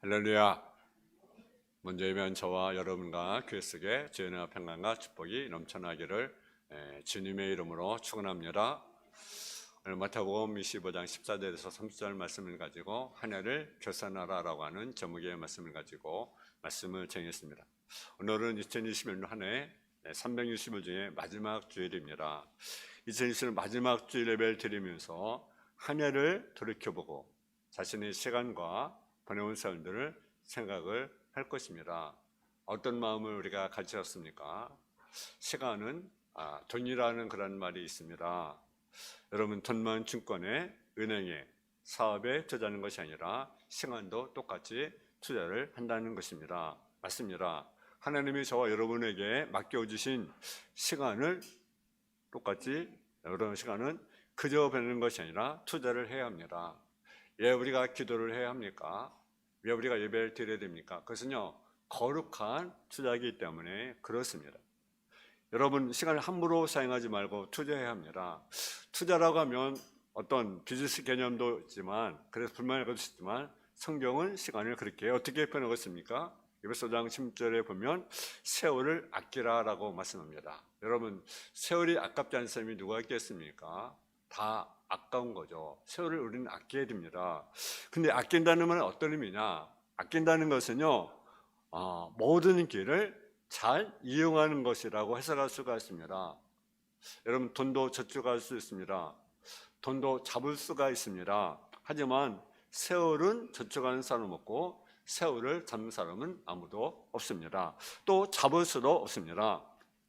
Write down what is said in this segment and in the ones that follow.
할렐루야. 먼저 예배한 저와 여러분과 교회 속에 주의 평강과 축복이 넘쳐나기를 주님의 이름으로 축원합니다. 오늘 마태복음 25장 14절에서 30절 말씀을 가지고 한 해를 결산하라라고 하는 제목의 말씀을 가지고 말씀을 정했습니다. 오늘은 2021년 한 해 360일 중에 마지막 주일입니다. 2021년 마지막 주일 예배를 드리면서 한 해를 돌이켜보고 자신의 시간과 보내온 사람들을 생각을 할 것입니다. 어떤 마음을 우리가 가지셨습니까? 시간은 돈이라는 그런 말이 있습니다. 여러분, 돈만 증권에, 은행에, 사업에 투자하는 것이 아니라 시간도 똑같이 투자를 한다는 것입니다. 맞습니다. 하나님이 저와 여러분에게 맡겨주신 시간을 똑같이, 여러분 시간은 그저 보내는 것이 아니라 투자를 해야 합니다. 왜 우리가 기도를 해야 합니까? 왜 우리가 예배를 드려야 됩니까? 그것은요, 거룩한 투자이기 때문에 그렇습니다. 여러분, 시간을 함부로 사용하지 말고 투자해야 합니다. 투자라고 하면 어떤 비즈니스 개념도 있지만, 그래서 불만일 것도 있지만, 성경은 시간을 그렇게 어떻게 표현하고 있습니까? 에베소서 16절에 보면 세월을 아끼라라고 말씀합니다. 여러분, 세월이 아깝지 않은 사람이 누가 있겠습니까? 다 아까운 거죠. 세월을 우리는 아껴야 됩니다. 근데 아낀다는 말은 어떤 의미냐? 아낀다는 것은요, 모든 길을 잘 이용하는 것이라고 해석할 수가 있습니다. 여러분, 돈도 저축할 수 있습니다. 돈도 잡을 수가 있습니다. 하지만 세월은 저축하는 사람 없고 세월을 잡는 사람은 아무도 없습니다. 또 잡을 수도 없습니다.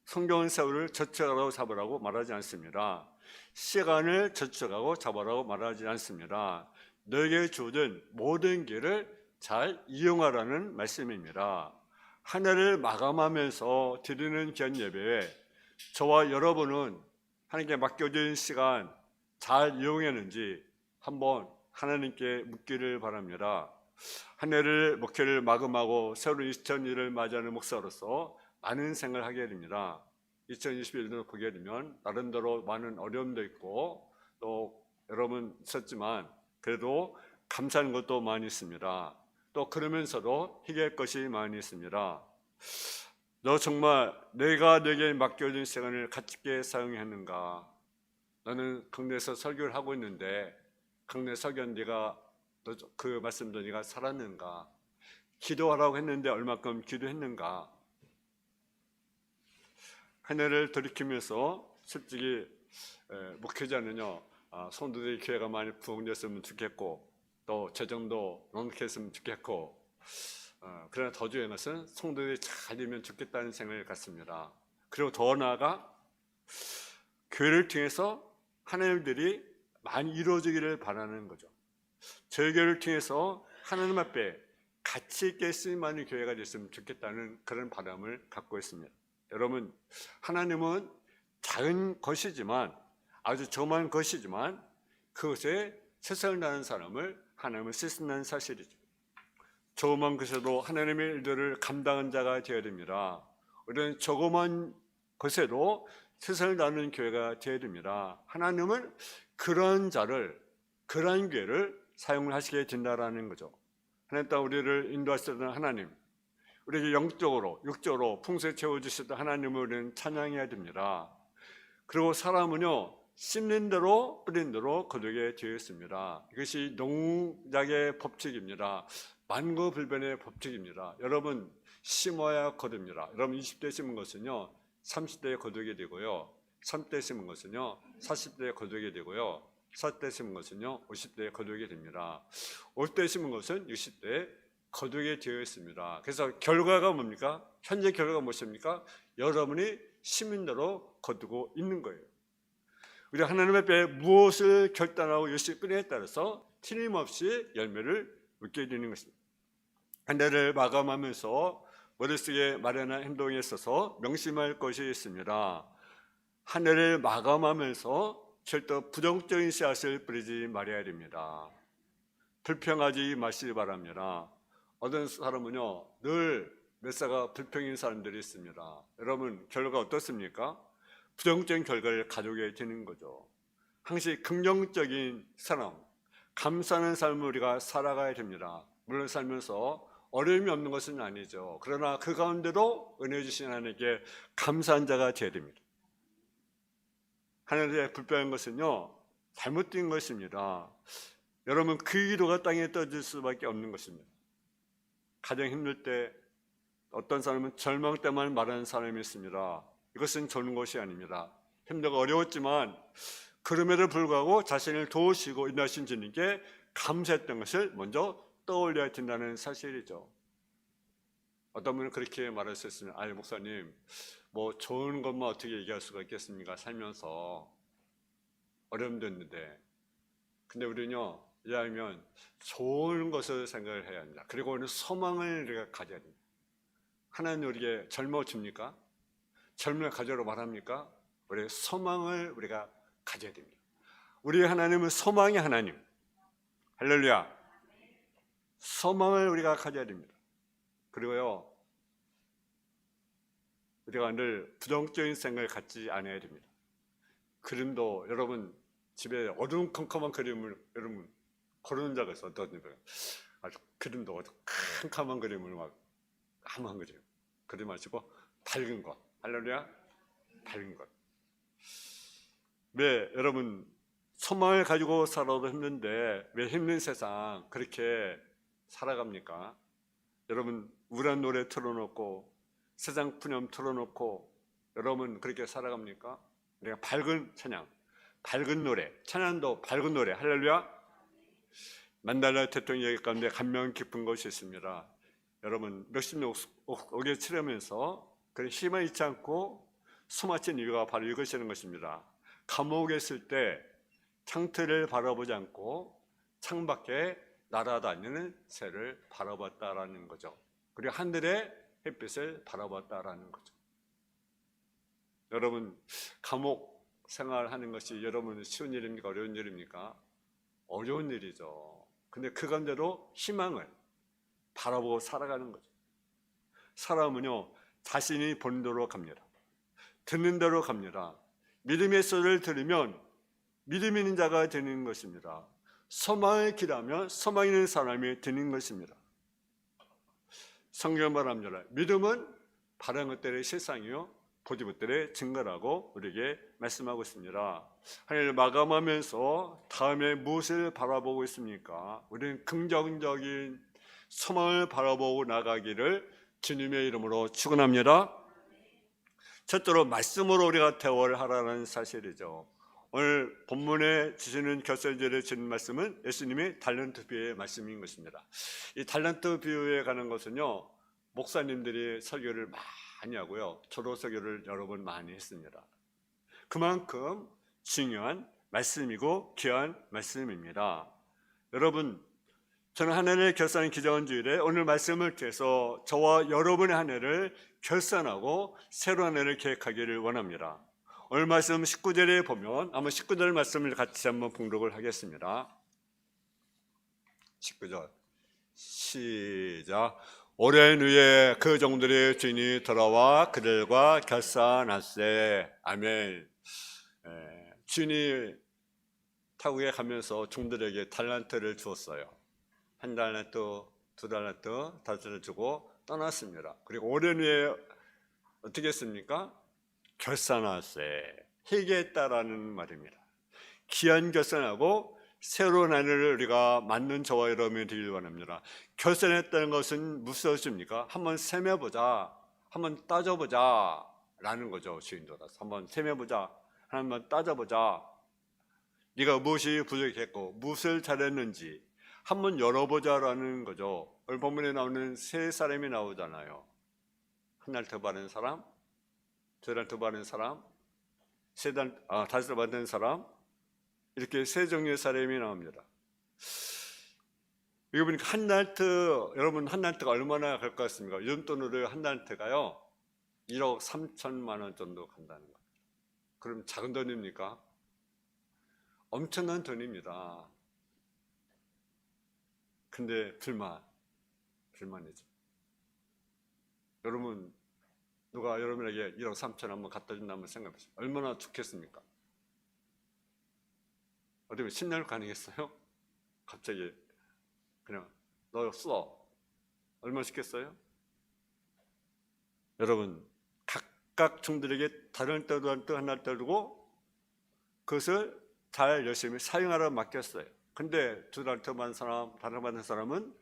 성경은 세월을 저축하라고 잡으라고 말하지 않습니다. 시간을 저축하고 잡으라고 말하지 않습니다. 너에게 주어진 모든 길을 잘 이용하라는 말씀입니다. 한 해를 마감하면서 드리는 귀한 예배에 저와 여러분은 하나님께 맡겨진 시간 잘 이용했는지 한번 하나님께 묻기를 바랍니다. 한 해를 목회를 마감하고 새로운 2021을 맞이하는 목사로서 많은 생각을 하게 됩니다. 2021년을 보게 되면 나름대로 많은 어려움도 있고 또 여러분 있었지만 그래도 감사하는 것도 많이 있습니다. 또 그러면서도 희귀할 것이 많이 있습니다. 너 정말 내가 내게 맡겨진 시간을 가치 있게 사용했는가? 나는 강내에서 설교를 하고 있는데 강내 설교는 네가 그 말씀도 네가 살았는가? 기도하라고 했는데 얼마큼 기도했는가? 한 해를 돌이키면서 솔직히 목회자는요, 성도들의 교회가 많이 부흥됐으면 좋겠고 또 재정도 넉넉했으면 좋겠고 그러나 더 중요한 것은 성도들이 잘 되면 좋겠다는 생각을 갖습니다. 그리고 더 나아가 교회를 통해서 하나님들이 많이 이루어지기를 바라는 거죠. 저희 교회를 통해서 하나님 앞에 가치 있게 쓰임받는 교회가 됐으면 좋겠다는 그런 바람을 갖고 있습니다. 여러분, 하나님은 작은 것이지만 아주 조그만 것이지만 그것에 최선을 다하는 사람을 하나님은 쓰신다는 사실이죠. 조그만 것에도 하나님의 일들을 감당한 자가 되어야 됩니다. 우리는 조그만 것에도 최선을 다하는 교회가 되어야 됩니다. 하나님은 그런 자를, 그런 교회를 사용을 하시게 된다라는 거죠. 하나님 땅 우리를 인도하시던 하나님, 우리에게 영적으로, 육적으로 풍성히 채워주셨던 하나님을 우리는 찬양해야 됩니다. 그리고 사람은요, 심는 대로 뿌린 대로 거두게 되어 있습니다. 이것이 농작의 법칙입니다. 만고불변의 법칙입니다. 여러분, 심어야 거둡니다. 여러분 20대 심은 것은요 30대에 거두게 되고요, 30대에 심은 것은요 40대에 거두게 되고요, 40대에 심은 것은요 50대에 거두게 됩니다. 50대에 심은 것은 60대에 거두게 되어 있습니다. 그래서 결과가 뭡니까? 현재 결과가 무엇입니까? 여러분이 심은 대로 거두고 있는 거예요. 우리 하나님 앞에 무엇을 결단하고 열심히 뿌리에 따라서 틀림없이 열매를 얻게 되는 것입니다. 한 해를 마감하면서 머릿속에 마련한 행동에 있어서 명심할 것이 있습니다. 한 해를 마감하면서 절대 부정적인 씨앗을 뿌리지 말아야 됩니다. 불평하지 마시기 바랍니다. 어떤 사람은요 늘 몇사가 불평인 사람들이 있습니다. 여러분, 결과가 어떻습니까? 부정적인 결과를 가져오게 되는 거죠. 항상 긍정적인 사람, 감사하는 삶을 우리가 살아가야 됩니다. 물론 살면서 어려움이 없는 것은 아니죠. 그러나 그 가운데도 은혜 주신 하나님께 감사한 자가 되어야 됩니다. 하나님의 불편한 것은요, 잘못된 것입니다. 여러분, 그 기도가 땅에 떠질 수밖에 없는 것입니다. 가장 힘들 때 어떤 사람은 절망 때만 말하는 사람이 있습니다. 이것은 좋은 것이 아닙니다. 힘들고 어려웠지만 그럼에도 불구하고 자신을 도우시고 인도하신 주님께 감사했던 것을 먼저 떠올려야 된다는 사실이죠. 어떤 분은 그렇게 말할 수 있으면, 아니 목사님, 뭐 좋은 것만 어떻게 얘기할 수가 있겠습니까? 살면서 어려움도 있는데. 근데 우리는요, 이해하면 좋은 것을 생각을 해야 합니다. 그리고 오늘 소망을 우리가 가져야 됩니다. 하나님 우리에게 젊어 줍니까? 젊음을 가져라 말합니까? 우리 소망을 우리가 가져야 됩니다. 우리 하나님은 소망의 하나님. 할렐루야. 소망을 우리가 가져야 됩니다. 그리고요, 우리가 늘 부정적인 생각을 갖지 않아야 됩니다. 그림도 여러분 집에 어두컴컴한 그림을 여러분 고르는 자가 있어. 어떤 분은 아주 그림도 캄캄한 그림을 막 까만 그림 마시고 밝은 것. 할렐루야. 밝은 것. 왜 여러분 소망을 가지고 살아도 힘든데 왜 힘든 세상 그렇게 살아갑니까? 여러분 우울한 노래 틀어놓고 세상 푸념 틀어놓고 여러분 그렇게 살아갑니까? 우리가 밝은 찬양, 밝은 노래, 찬양도 밝은 노래. 할렐루야. 만달라 대통령 얘기 가운데 감명 깊은 것이 있습니다. 여러분 몇십 년 옥에 치르면서 그래 희망 잃지 않고 숨막힌 이유가 바로 이것이라는 것입니다. 감옥에 있을 때 창틀을 바라보지 않고 창밖에 날아다니는 새를 바라봤다라는 거죠. 그리고 하늘의 햇빛을 바라봤다라는 거죠. 여러분 감옥 생활하는 것이 여러분 쉬운 일입니까? 어려운 일입니까? 어려운 일이죠. 근데 그 가운데로 희망을 바라보고 살아가는 거죠. 사람은요 자신이 보는 대로 갑니다. 듣는 대로 갑니다. 믿음의 소리를 들으면 믿음 있는 자가 되는 것입니다. 소망을 기대하면 소망 있는 사람이 되는 것입니다. 성경 말합니다. 믿음은 바른 것들의 실상이요 보지 못들의 증거라고 우리에게 말씀하고 있습니다. 하나님을 마감하면서 다음에 무엇을 바라보고 있습니까? 우리는 긍정적인 소망을 바라보고 나가기를 주님의 이름으로 축원합니다. 첫째로 말씀으로 우리가 대화를 하라는 사실이죠. 오늘 본문에 주시는 결선절에 주는 말씀은 예수님의 달란트 비유의 말씀인 것입니다. 이 달란트 비유에 관한 것은요 목사님들이 설교를 많이 하고요 저도 설교를 여러 번 많이 했습니다. 그만큼 중요한 말씀이고 귀한 말씀입니다. 여러분 저는 한 해를 결산하는 기정한 주일에 오늘 말씀을 통해서 저와 여러분의 한 해를 결산하고 새로운 한 해를 계획하기를 원합니다. 오늘 말씀 19절에 보면 아마 19절 말씀을 같이 한번 봉독을 하겠습니다. 19절 시작. 오랜 후에 그 종들의 주인이 돌아와 그들과 결산하세. 아멘. 주인이 타국에 가면서 종들에게 달란트를 주었어요. 한 달란트, 두 달란트, 다섯 달란트 주고 떠났습니다. 그리고 오랜 후에 어떻게 했습니까? 결산하세. 회개했다라는 말입니다. 귀한 결산하고 새로운 한 해를 우리가 맞는 저와 여러분이 되길 원합니다. 결산했다는 것은 무슨 뜻입니까? 한번 세매보자, 한번 따져보자 라는 거죠. 주인도라서 한번 세매보자, 한번 따져보자. 네가 무엇이 부족했고 무엇을 잘했는지 한번 열어보자라는 거죠. 오늘 본문에 나오는 세 사람이 나오잖아요. 한 달 더 받은 사람, 두 달 더 받은 사람, 다섯 달 받은 사람, 이렇게 세 종류의 사람이 나옵니다. 이거 보니까 한 달트, 여러분 한 달트가 얼마나 갈 것 같습니까? 요즘 돈으로 한 달트가요 1억 3천만 원 정도 간다는 거예요. 그럼 작은 돈입니까? 엄청난 돈입니다. 근데 불만이죠. 여러분 누가 여러분에게 1억 3천 한번 갖다 준다면 생각해보세요. 얼마나 좋겠습니까? 어떻게 10년 가능했어요? 갑자기 그냥 너 써. 얼마나 쉽겠어요? 여러분, 각각 종들에게 다른 뜻 하나 따르고 그것을 잘 열심히 사용하라 맡겼어요. 근데 두 달터 받은 사람, 다른 받은 사람은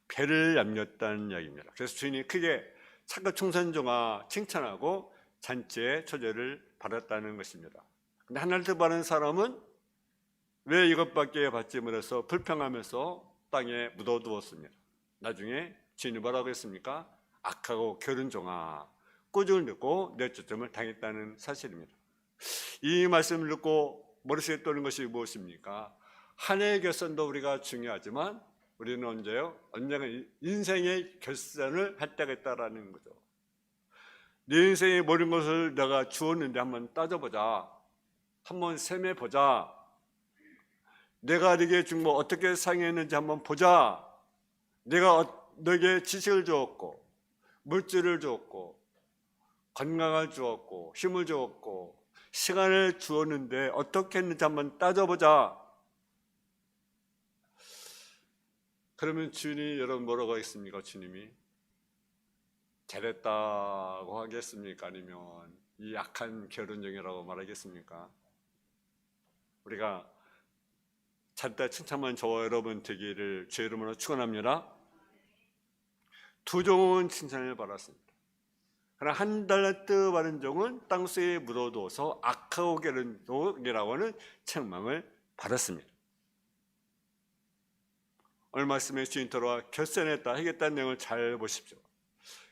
배를 얌겼다는 이야기입니다. 그래서 주인이 크게 착각 충선종아 칭찬하고 잔치의 초대를 받았다는 것입니다. 근데 하나를 받은 사람은 왜 이것밖에 받지 못해서 불평하면서 땅에 묻어두었습니다. 나중에 주인이 뭐라고 했습니까? 악하고 게으른 종아, 꾸중을 듣고 뇌초점을 당했다는 사실입니다. 이 말씀을 듣고 머릿속에 떠오르는 것이 무엇입니까? 한 해의 결산도 우리가 중요하지만 우리는 언제요? 언젠가 인생의 결산을 할 때가 있다라는 거죠. 네 인생의 모든 것을 내가 주었는데 한번 따져보자. 한번 셈해보자. 내가 네게 준 거 어떻게 사용했는지 한번 보자. 내가 너에게 지식을 주었고 물질을 주었고 건강을 주었고 힘을 주었고 시간을 주었는데 어떻게 했는지 한번 따져보자. 그러면 주인이 여러분 뭐라고 하겠습니까? 주님이 잘했다고 하겠습니까? 아니면 이 악한 게으른종이라고 말하겠습니까? 우리가 잘했다 칭찬만 저와 여러분 되기를 주의 이름으로 축원합니다. 두 종은 칭찬을 받았습니다. 그러나 한 달란트 받은 종은 땅속에 묻어두어서 악하고 게으른 종이라고 하는 책망을 받았습니다. 오늘 말씀에 주인 돌아와 결산했다 하겠다는 내용을 잘 보십시오.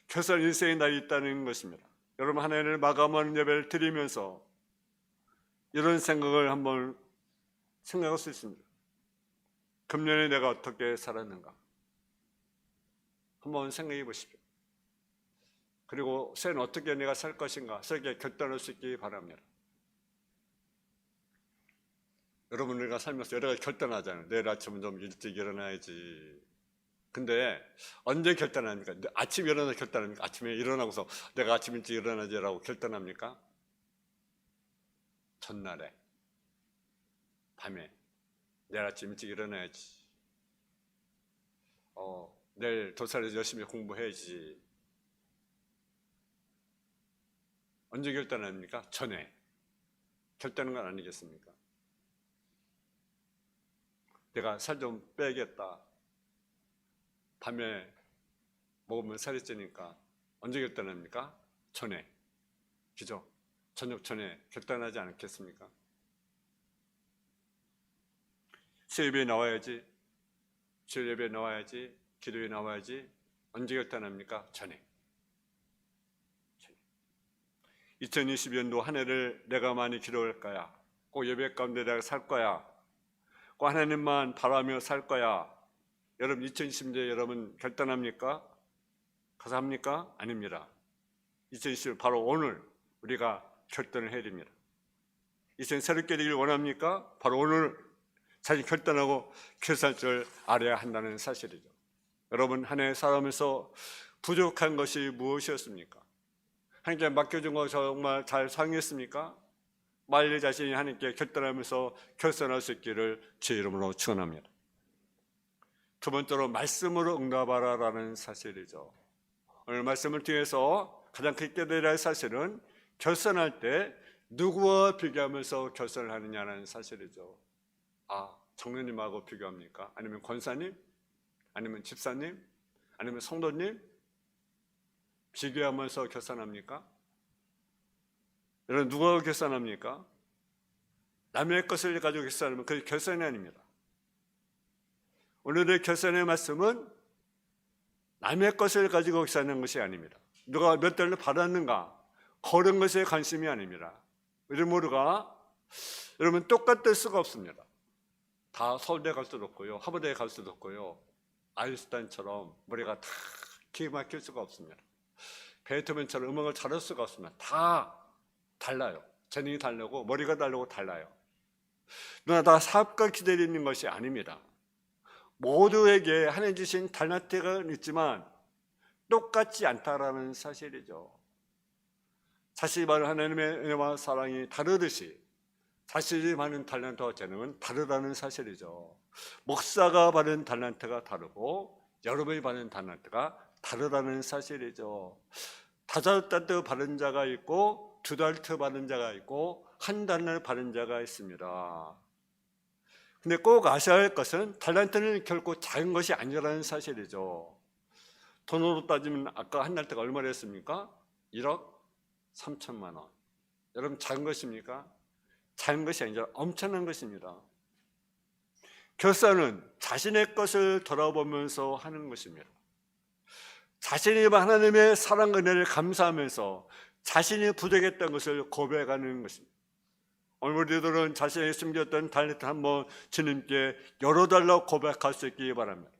결산 인생의 날이 있다는 것입니다. 여러분 한 해를 마감하는 예배를 드리면서 이런 생각을 한번 생각할 수 있습니다. 금년에 내가 어떻게 살았는가 한번 생각해 보십시오. 그리고 새해는 어떻게 내가 살 것인가 새롭게 결단할 수 있기 바랍니다. 여러분 우리가 살면서 여러 가지 결단하잖아요. 내일 아침은 좀 일찍 일어나야지. 근데 언제 결단합니까? 아침에 일어나서 결단합니까? 아침에 일어나고서 내가 아침 일찍 일어나지라고 결단합니까? 전날에 밤에 내일 아침 일찍 일어나야지. 내일 도서관에서 열심히 공부해야지. 언제 결단합니까? 전에 결단한 건 아니겠습니까? 내가 살 좀 빼야겠다. 밤에 먹으면 살이 찌니까 언제 결단합니까? 전에. 그죠? 저녁 전에 결단하지 않겠습니까? 수요일에 나와야지. 주일 예배에 나와야지. 기도에 나와야지. 언제 결단합니까? 전에. 2020년도 한 해를 내가 많이 기도할 거야. 꼭 예배 가운데 내가 살 거야. 꼭 하나님만 바라며 살 거야. 여러분 2020년에 여러분 결단합니까? 가서 합니까? 아닙니다. 2020년 바로 오늘 우리가 결단을 해야 됩니다. 2020년 새롭게 되길 원합니까? 바로 오늘 자신 결단하고 결산을 알아야 한다는 사실이죠. 여러분 한 해 살아가면서 부족한 것이 무엇이었습니까? 하나님께 맡겨준 거 정말 잘 사용했습니까? 빨리 자신이 하나님께 결단하면서 결산할 수 있기를 주의 이름으로 축원합니다. 두 번째로 말씀으로 응답하라라는 사실이죠. 오늘 말씀을 통해서 가장 크게 깨달아야 할 사실은 결산할 때 누구와 비교하면서 결산을 하느냐는 사실이죠. 정로님하고 비교합니까? 아니면 권사님? 아니면 집사님? 아니면 성도님? 비교하면서 결산합니까? 여러분 누가 결산합니까? 남의 것을 가지고 결산하면 그게 결산이 아닙니다. 오늘의 결산의 말씀은 남의 것을 가지고 결산하는 것이 아닙니다. 누가 몇 달러 받았는가 그런 것에 관심이 아닙니다. 우리 모두가 여러분 똑같을 수가 없습니다. 다 서울대 갈 수도 없고요, 하버드에 갈 수도 없고요, 아인슈타인처럼 머리가 다 기가 막힐 수가 없습니다. 베토벤처럼 음악을 잘할 수가 없습니다. 다 달라요. 재능이 다르고 머리가 다르고 달라요. 누나 다 사업가 기다리는 것이 아닙니다. 모두에게 하나님 주신 달란트가 있지만 똑같지 않다라는 사실이죠. 자신이 받은 하나님의 은혜와 사랑이 다르듯이 자신이 받는 달란트와 재능은 다르다는 사실이죠. 목사가 받은 달란트가 다르고 여러분이 받은 달란트가 다르다는 사실이죠. 5달란트 받은 자가 있고 2달란트 받은 자가 있고 1달란트 받은 자가 있습니다. 근데 꼭 아셔야 할 것은 달란트는 결코 작은 것이 아니라는 사실이죠. 돈으로 따지면 아까 1달란트가 얼마나 했습니까? 1억 3천만 원. 여러분 작은 것입니까? 작은 것이 아니라 엄청난 것입니다. 결사는 자신의 것을 돌아보면서 하는 것입니다. 자신이 하나님의 사랑 은혜를 감사하면서 자신이 부족했던 것을 고백하는 것입니다. 오늘 우리들은 자신이 숨겼던 달란트 한번 주님께 열어달라고 고백할 수 있기 바랍니다.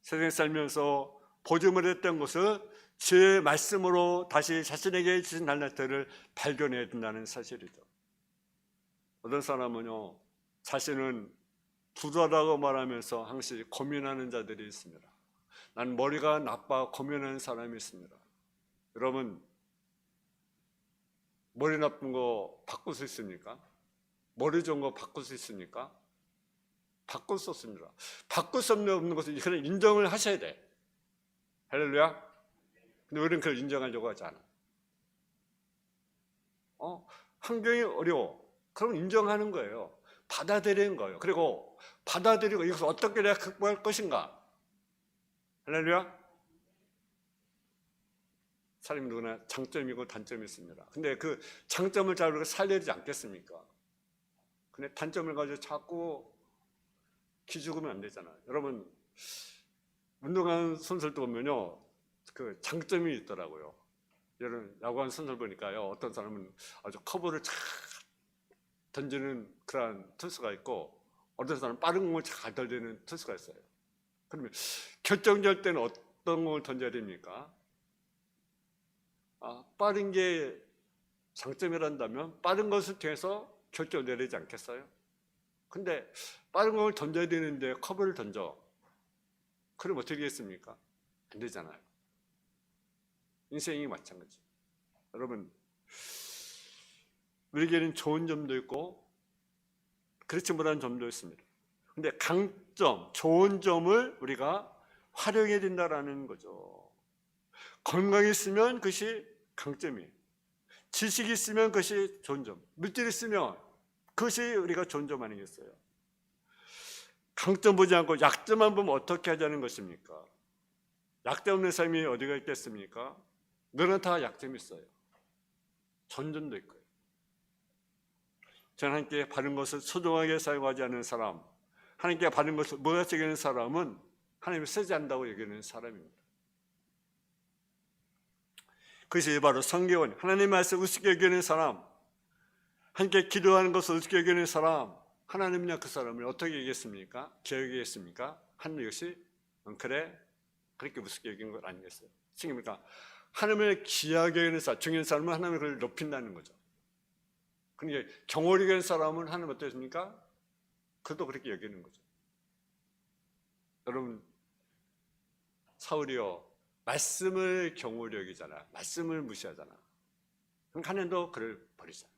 세상에 살면서 보지 못했던 것을 주의 말씀으로 다시 자신에게 주신 달란트를 발견해야 된다는 사실이죠. 어떤 사람은요, 자신은 부자라고 말하면서 항상 고민하는 자들이 있습니다. 난 머리가 나빠 고민하는 사람이 있습니다. 여러분, 머리 나쁜 거 바꿀 수 있습니까? 머리 좋은 거 바꿀 수 있습니까? 바꿀 수 없습니다. 바꿀 수 없는 것은 그냥 인정을 하셔야 돼. 할렐루야. 근데 우리는 그걸 인정하려고 하지 않아. 환경이 어려워. 그럼 인정하는 거예요. 받아들이는 거예요. 그리고 받아들이고 이것을 어떻게 내가 극복할 것인가. 할렐루야. 사람이 누구나 장점이고 단점이 있습니다. 근데 그 장점을 잘 우리가 살려야 되지 않겠습니까? 근데 단점을 가지고 자꾸 기죽으면 안 되잖아요. 여러분, 운동하는 선수들도 보면요, 그 장점이 있더라고요. 여러분, 야구하는 선수들 보니까요, 어떤 사람은 아주 커브를 잘 던지는 그런 투수가 있고, 어떤 사람은 빠른 공을 잘 던지는 투수가 있어요. 그러면 결정될 때는 어떤 공을 던져야 됩니까? 빠른 게 장점이란다면 빠른 것을 통해서 결정을 내리지 않겠어요? 근데 빠른 공을 던져야 되는데 커브를 던져. 그럼 어떻게 했습니까? 안 되잖아요. 인생이 마찬가지. 여러분, 우리에게는 좋은 점도 있고 그렇지 못한 점도 있습니다. 근데 강점, 좋은 점을 우리가 활용해야 된다는 거죠. 건강이 있으면 그것이 강점이에요. 지식이 있으면 그것이 좋은 점. 물질이 있으면 그것이 우리가 좋은 점 아니겠어요? 강점 보지 않고 약점만 보면 어떻게 하자는 것입니까? 약점 없는 삶이 어디가 있겠습니까? 너는 다 약점이 있어요. 전점도 있고요. 저는 하나님께 받은 것을 소중하게 사용하지 않는 사람, 하나님께 받은 것을 무가치 여기는 사람은 하나님이 쓰지 않는다고 여기는 사람입니다. 그것이 바로 성경은 하나님의 말씀을 우습게 여기는 사람, 하나님께 기도하는 것을 우습게 여기는 사람, 하나님이냐 그 사람을 어떻게 여기겠습니까? 기억하겠습니까? 하는 것이 그래 그렇게 우습게 여기는 것 아니겠어요? 그러니까 하나님을 귀하게 여기는 사람, 중요한 사람은 하나님을 그걸 높인다는 거죠. 그러니까 경홀히 여기는 사람은 하나님 어떻습니까? 그도 그렇게 여기는 거죠. 여러분, 사울이요, 말씀을 경홀히 여기잖아. 말씀을 무시하잖아. 그럼 하나님도 그를 버리잖아.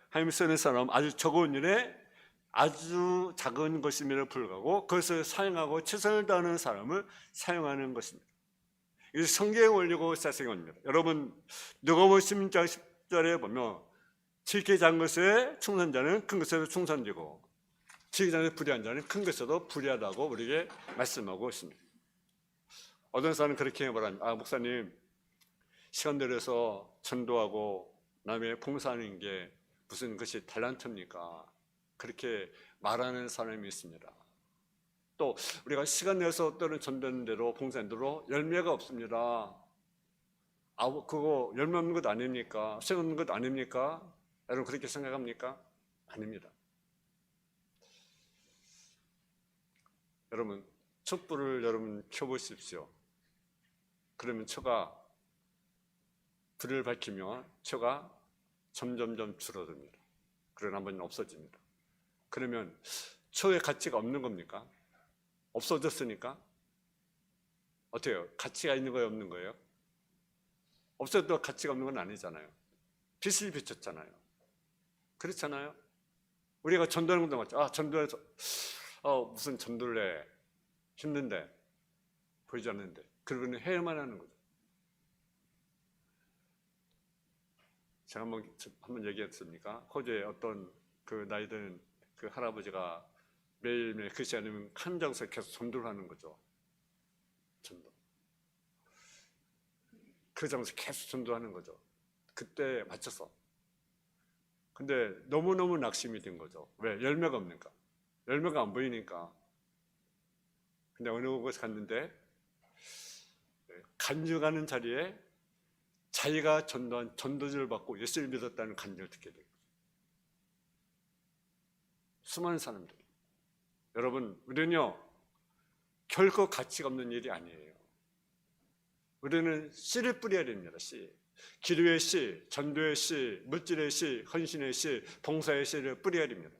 하나님 쓰는 사람 아주 적은 일에 아주 작은 것임에도 불구하고 그것을 사용하고 최선을 다하는 사람을 사용하는 것입니다. 이것이 성경에 올리고 사생의 원리입니다. 여러분, 누가복음 16장 10절에 보면 지극히 작은 것에 충성자는 큰 것에도 충성되고 지극히 작은 것에 불의한 자는 큰 것에도 불의하다고 우리에게 말씀하고 있습니다. 어떤 사람은 그렇게 말합니다. 목사님, 시간 들여서 전도하고 남의 봉사하는 게 무슨 것이 달란트입니까? 그렇게 말하는 사람이 있습니다. 또 우리가 시간 내서 때는 전도하는 대로 봉사하는 대로 열매가 없습니다. 그거 열매 없는 것 아닙니까? 쇠 없는 것 아닙니까? 여러분 그렇게 생각합니까? 아닙니다. 여러분, 촛불을 여러분 켜보십시오. 그러면 초가 불을 밝히면 초가 점점점 줄어듭니다. 그러나 한번 없어집니다. 그러면 초의 가치가 없는 겁니까? 없어졌으니까? 어때요? 가치가 있는 거예요? 없는 거예요? 없어도 가치가 없는 건 아니잖아요. 빛을 비췄잖아요. 그렇잖아요? 우리가 전도하는 것도 맞죠. 전도해서 무슨 전도를 해. 힘든데 보이지 않는데 그러고는 해야만 하는 거죠. 제가 한번 얘기했습니까? 호주에 어떤 그 나이 든 그 할아버지가 매일매일 그렇지 않으면 한 장소에 계속 전도를 하는 거죠. 전도. 그 장소에 계속 전도하는 거죠. 그때 맞춰서. 근데 너무너무 낙심이 된 거죠. 왜? 열매가 없으니까. 열매가 안 보이니까. 근데 어느 곳에 갔는데 간증하는 자리에 자기가 전도한 전도지를 받고 예수를 믿었다는 간증을 듣게 돼요. 수많은 사람들이. 여러분, 우리는요 결코 가치가 없는 일이 아니에요. 우리는 씨를 뿌려야 됩니다. 씨. 기도의 씨, 전도의 씨, 물질의 씨, 헌신의 씨, 봉사의 씨를 뿌려야 됩니다.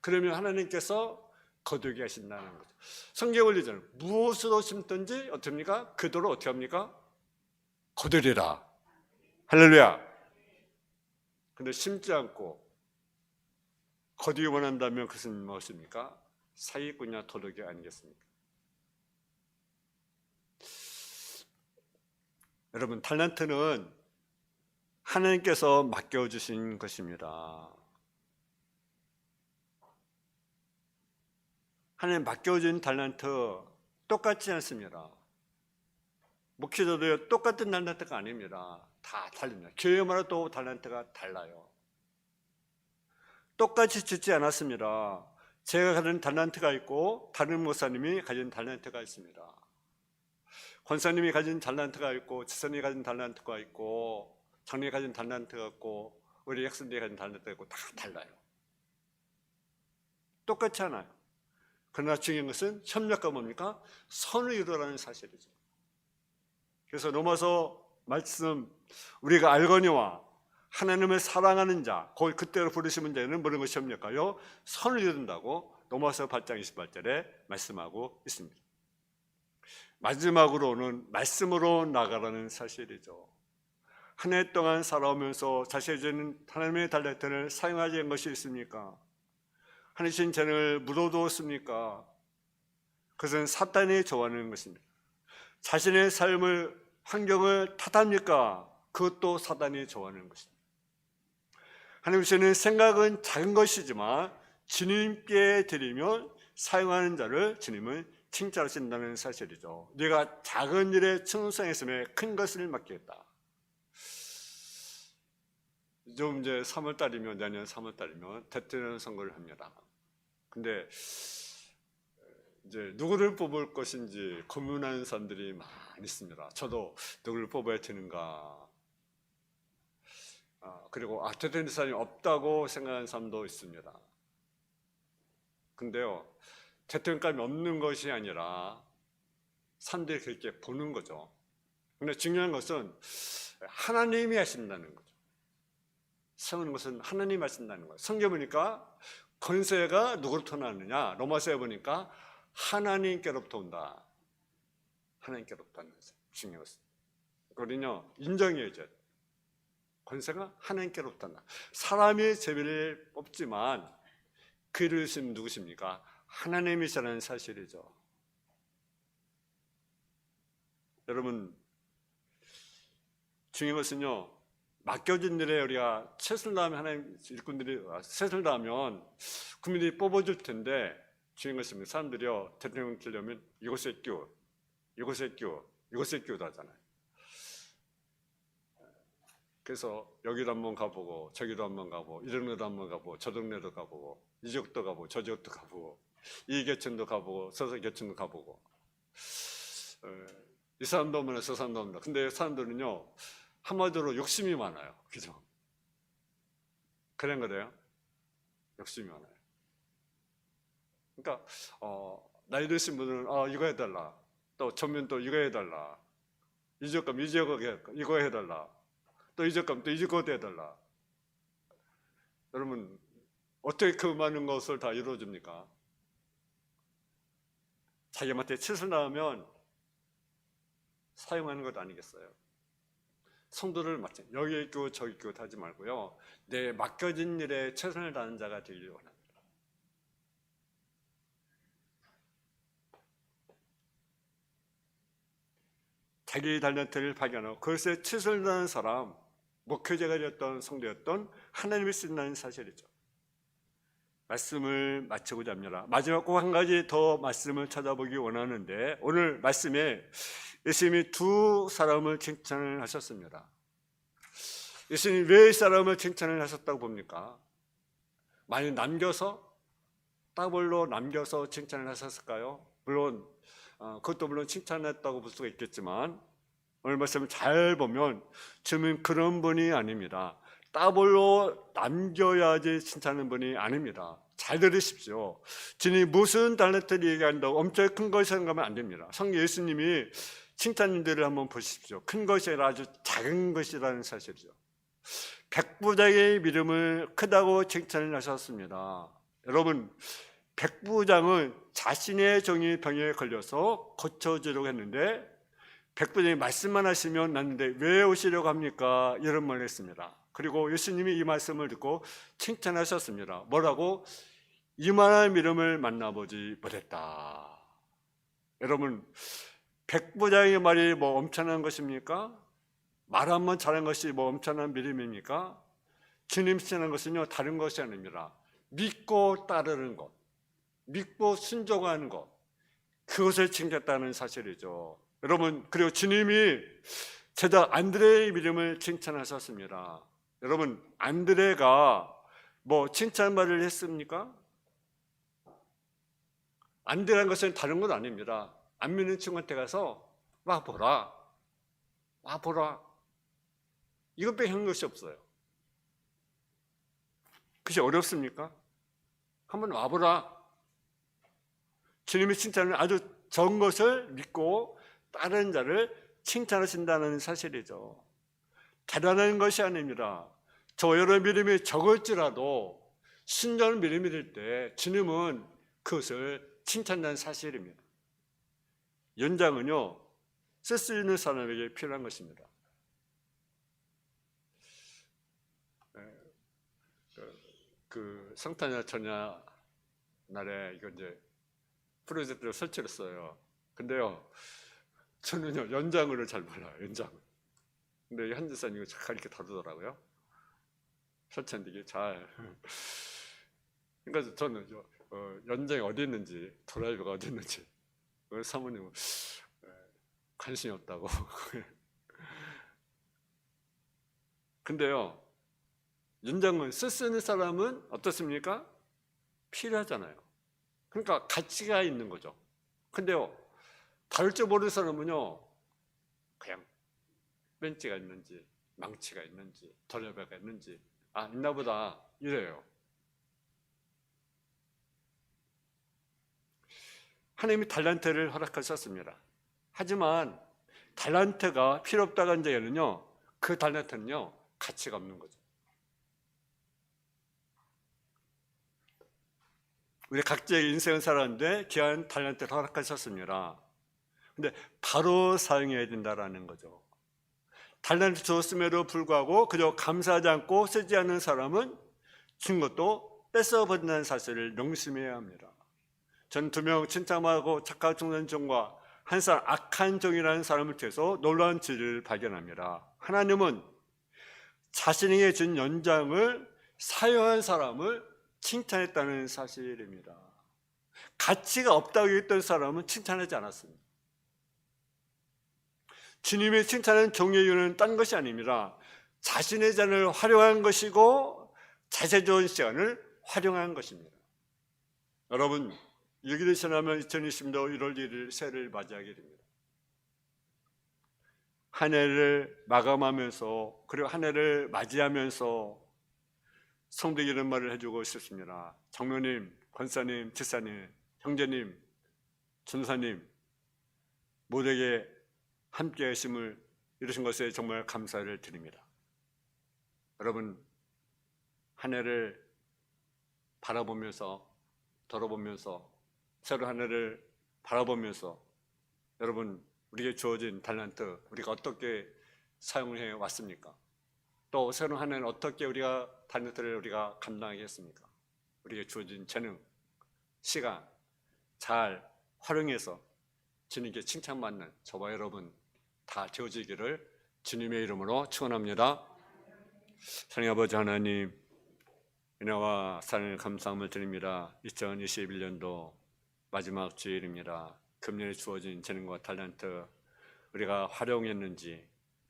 그러면 하나님께서 거두게 하신다는 거죠. 성경 원리잖아요. 무엇으로 심든지 어떻습니까? 그대로 어떻게 합니까? 거두리라. 할렐루야. 근데 심지 않고 거두기 원한다면 그것은 무엇입니까? 사기꾼이나 도둑이 아니겠습니까? 여러분, 달란트는 하나님께서 맡겨주신 것입니다. 하나님 맡겨준 달란트 똑같지 않습니다. 목회자도 똑같은 달란트가 아닙니다. 다 달립니다. 교회마다 또 달란트가 달라요. 똑같이 주지 않았습니다. 제가 가진 달란트가 있고 다른 목사님이 가진 달란트가 있습니다. 권사님이 가진 달란트가 있고 지사님이 가진 달란트가 있고 장로님이 가진 달란트가 있고 우리 학생들이 가진 달란트가 있고 다 달라요. 똑같지 않아요. 그러나 중요한 것은 협력과 뭡니까? 선을 이루라는 사실이죠. 그래서 로마서 말씀 우리가 알거니와 하나님을 사랑하는 자, 그때로 부르시는 자는 모든 것이 협력하여 선을 이룬다고 로마서 8장 28절에 말씀하고 있습니다. 마지막으로는 말씀으로 나가라는 사실이죠. 한 해 동안 살아오면서 자신이 주는 하나님의 달란트를 사용하지 않은 것이 있습니까? 하나님 재능을 묻어두었습니까? 그것은 사탄이 좋아하는 것입니다. 자신의 삶을 환경을 탓합니까? 그것도 사탄이 좋아하는 것입니다. 하나님 주시는 생각은 작은 것이지만 주님께 드리면 사용하는 자를 주님은 칭찬하신다는 사실이죠. 네가 작은 일에 충성했음에 큰 것을 맡겠다. 좀 이제 3월달이면 내년 3월달이면 대통령 선거를 합니다. 근데 이제 누구를 뽑을 것인지 고민하는 사람들이 많이 있습니다. 저도 누구를 뽑아야 되는가. 그리고 대통령 사람이 없다고 생각하는 사람도 있습니다. 근데요, 대통령감이 없는 것이 아니라 사람들이 그렇게 보는 거죠. 근데 중요한 것은 하나님이 하신다는 거죠. 세우는 것은 하나님이 하신다는 거예요. 성경 보니까 권세가 누구로부터 나느냐? 로마서에 보니까 하나님께로부터 온다. 하나님께로부터 하는 것이 중요한 것은. 우리는요, 인정해야 돼. 권세가 하나님께로부터 온다. 사람이 제비를 뽑지만 그 일을 하시는 누구십니까? 하나님이시라는 사실이죠. 여러분, 중요한 것은요, 맡겨진 일에 우리가 최선을 다하면 하나님 일꾼들이 최선을 다하면 국민들이 뽑아줄 텐데 중요한 것은 사람들이요, 대통령 되려면 이곳에 끼워, 이곳에 끼워, 이곳에 끼워도 하잖아요. 그래서 여기도 한번 가보고 저기도 한번 가보고 이 동네도 한번 가보고 저 동네도 가보고 이 지역도 가보고 저 지역도 가보고 이 계층도 가보고 저 계층도 가보고 이 사람도 오면 저 사람도 옵니다. 근데 사람들은요, 한마디로 욕심이 많아요. 그죠? 그런 거래요. 욕심이 많아요. 그러니까 나이 드신 분은 이거 해달라. 또 전면 또 이거 해달라. 이 지역 가면 이 지역에 이거 해달라. 또 이 지역 가면 또 이 지역 해달라. 여러분, 어떻게 그 많은 것을 다 이루어줍니까? 자기한테 최선을 다하면 사용하는 것 아니겠어요? 성도를 맡자. 여기 있고 저기 있고 하지 말고요. 내 맡겨진 일에 최선을 다하는 자가 되기를 원합니다. 자기 달란트를 발견하고 그것에 최선을 다하는 사람, 목회자가 되었던 성도였던 하나님이 쓴다는 사실이죠. 말씀을 마치고자 합니다. 마지막 꼭 한 가지 더 말씀을 찾아보기 원하는데 오늘 말씀에 예수님이 두 사람을 칭찬을 하셨습니다. 예수님이 왜 이 사람을 칭찬을 하셨다고 봅니까? 많이 남겨서 따블로 남겨서 칭찬을 하셨을까요? 물론 그것도 물론 칭찬했다고 볼 수가 있겠지만 오늘 말씀을 잘 보면 주님은 그런 분이 아닙니다. 따블로 남겨야지 칭찬하는 분이 아닙니다. 잘 들으십시오. 주님이 무슨 달란트를 얘기한다고 엄청 큰 것이 생각하면 안 됩니다. 성경 예수님이 칭찬들을 한번 보십시오. 큰 것이 아니라 아주 작은 것이라는 사실이죠. 백부장의 믿음을 크다고 칭찬을 하셨습니다. 여러분, 백부장은 자신의 종이 병에 걸려서 고쳐주려고 했는데 백부장이 말씀만 하시면 낫는데 왜 오시려고 합니까? 이런 말을 했습니다. 그리고 예수님이 이 말씀을 듣고 칭찬하셨습니다. 뭐라고? 이만한 믿음을 만나보지 못했다. 여러분, 백부장의 말이 뭐 엄청난 것입니까? 말 한번 잘한 것이 뭐 엄청난 믿음입니까? 주님 칭찬한 것은요 다른 것이 아닙니다. 믿고 따르는 것, 믿고 순종하는 것, 그것을 칭찬했다는 사실이죠. 여러분, 그리고 주님이 제자 안드레의 믿음을 칭찬하셨습니다. 여러분, 안드레가 뭐 칭찬 말을 했습니까? 안드레라는 것은 다른 건 아닙니다. 안 믿는 친구한테 가서 와 보라, 와 보라, 이것밖에 한 것이 없어요. 그것이 어렵습니까? 한번 와보라. 주님의 칭찬은 아주 적은 것을 믿고 다른 자를 칭찬하신다는 사실이죠. 대단한 것이 아닙니다. 저 여러 믿음이 적을지라도 순전한 믿음이 될 때 주님은 그것을 칭찬한다는 사실입니다. 연장은요 쓸 수 있는 사람에게 필요한 것입니다. 그 성탄절 전야 날에 이거 이제 프로젝트를 설치를 했어요. 근데요, 저는요 연장을 잘 몰라요. 연장. 근데 현지사님 이거 잘 이렇게 다루더라고요. 설치했는데 이게 잘. 그러니까 저는 연장이 어디 있는지, 드라이브가 어디 있는지, 사모님은 관심이 없다고. 근데요, 연장을 쓸 수 있는 사람은 어떻습니까? 필요하잖아요. 그러니까 가치가 있는 거죠. 근데요, 다룰 줄 모르는 사람은요, 그냥 벤치가 있는지, 망치가 있는지, 드라이버가 있는지, 아, 있나 보다, 이래요. 하나님이 달란트를 허락하셨습니다. 하지만 달란트가 필요 없다고 한 자에는요, 그 달란트는요, 가치가 없는 거죠. 우리 각자의 인생을 살았는데 귀한 달란트를 허락하셨습니다. 근데 바로 사용해야 된다라는 거죠. 달란트 줬음에도 불구하고 그저 감사하지 않고 쓰지 않는 사람은 준 것도 뺏어버린다는 사실을 명심해야 합니다. 전 2명 칭찬하고 착한 청년 종과 한 사람 악한 종이라는 사람을 통해서 놀라운 진리를 발견합니다. 하나님은 자신에게 준 연장을 사용한 사람을 칭찬했다는 사실입니다. 가치가 없다고 했던 사람은 칭찬하지 않았습니다. 주님의 칭찬은 종의 이유는 딴 것이 아닙니다. 자신의 잔을 활용한 것이고 자세 좋은 시간을 활용한 것입니다. 여러분, 여기를 지나면 2020년 1월 1일 새해를 맞이하게 됩니다. 한 해를 마감하면서 그리고 한 해를 맞이하면서 성도에게 이런 말을 해주고 싶습니다. 장로님, 권사님, 집사님, 형제님, 전사님 모두에게 함께 하심을 이루신 것에 정말 감사를 드립니다. 여러분, 한 해를 바라보면서 돌아보면서 새로 한 해를 바라보면서 여러분, 우리에게 주어진 달란트 우리가 어떻게 사용해 왔습니까? 또 새로운 한 해는 어떻게 우리가 다른 것들을 우리가 감당하겠습니까? 우리에게 주어진 재능, 시간 잘 활용해서 주님께 칭찬받는 저와 여러분 다 되어지기를 주님의 이름으로 축원합니다. 하나님 아버지 하나님, 은혜와 사랑을 감사함을 드립니다. 2021년도 마지막 주일입니다. 금년에 주어진 재능과 탤런트 우리가 활용했는지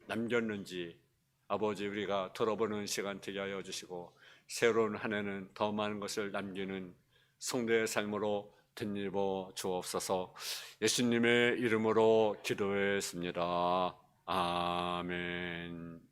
남겼는지 아버지 우리가 돌아보는 시간 되게 하여 주시고 새로운 한 해는 더 많은 것을 남기는 성도의 삶으로 덧입어 주옵소서. 예수님의 이름으로 기도했습니다. 아멘.